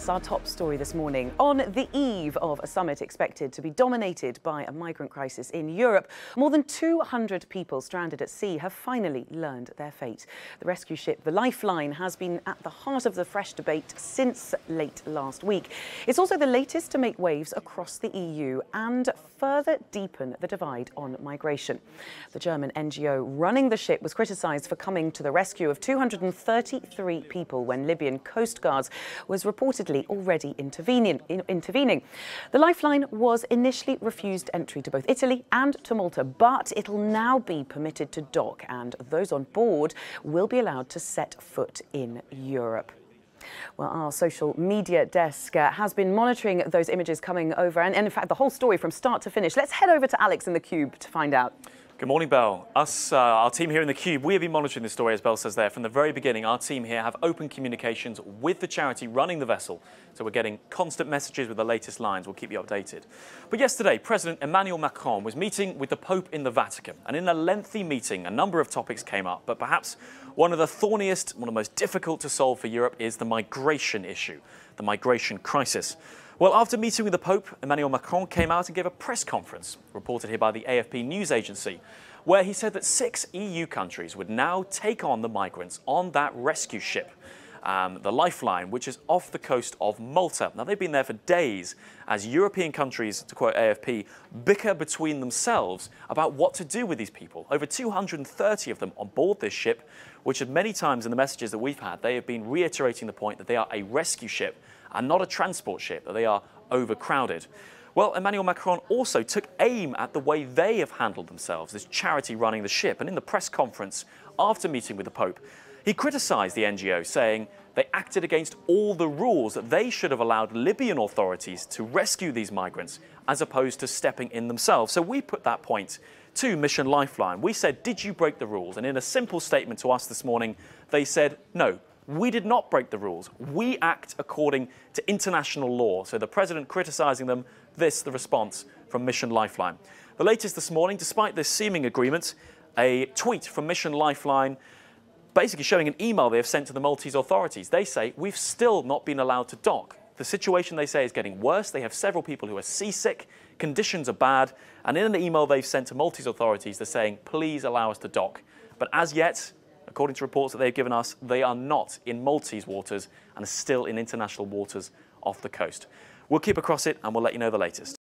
That's our top story this morning. On the eve of a summit expected to be dominated by a migrant crisis in Europe, more than 200 people stranded at sea have finally learned their fate. The rescue ship, the Lifeline, has been at the heart of the fresh debate since late last week. It's also the latest to make waves across the EU and further deepen the divide on migration. The German NGO running the ship was criticised for coming to the rescue of 233 people when Libyan Coast Guards was reportedly already intervening. The Lifeline was initially refused entry to both Italy and to Malta, but it'll now be permitted to dock, and those on board will be allowed to set foot in Europe. Well, our social media desk has been monitoring those images coming over and in fact, the whole story from start to finish. Let's head over to Alex in the Cube to find out. Good morning, Belle. Our team here in the Cube, we have been monitoring this story, as Belle says there. From the very beginning, our team here have open communications with the charity running the vessel. So we're getting constant messages with the latest lines. We'll keep you updated. But yesterday, President Emmanuel Macron was meeting with the Pope in the Vatican. And in a lengthy meeting, a number of topics came up. But perhaps one of the thorniest, one of the most difficult to solve for Europe is the migration issue, the migration crisis. Well, after meeting with the Pope, Emmanuel Macron came out and gave a press conference, reported here by the AFP news agency, where he said that 6 EU countries would now take on the migrants on that rescue ship, the Lifeline, which is off the coast of Malta. Now, they've been there for days as European countries, to quote AFP, bicker between themselves about what to do with these people. Over 230 of them on board this ship, which had many times in the messages that we've had, they have been reiterating the point that they are a rescue ship and not a transport ship, that they are overcrowded. Well, Emmanuel Macron also took aim at the way they have handled themselves, this charity running the ship. And in the press conference after meeting with the Pope, he criticised the NGO, saying they acted against all the rules, that they should have allowed Libyan authorities to rescue these migrants as opposed to stepping in themselves. So we put that point to Mission Lifeline. We said, did you break the rules? And in a simple statement to us this morning, they said, no. We did not break the rules. We act according to international law. So the president criticising them, the response from Mission Lifeline. The latest this morning, despite this seeming agreement, a tweet from Mission Lifeline basically showing an email they have sent to the Maltese authorities. They say, we've still not been allowed to dock. The situation, they say, is getting worse. They have several people who are seasick. Conditions are bad. And in an email they've sent to Maltese authorities, they're saying, please allow us to dock. But as yet, according to reports that they've given us, they are not in Maltese waters and are still in international waters off the coast. We'll keep across it and we'll let you know the latest.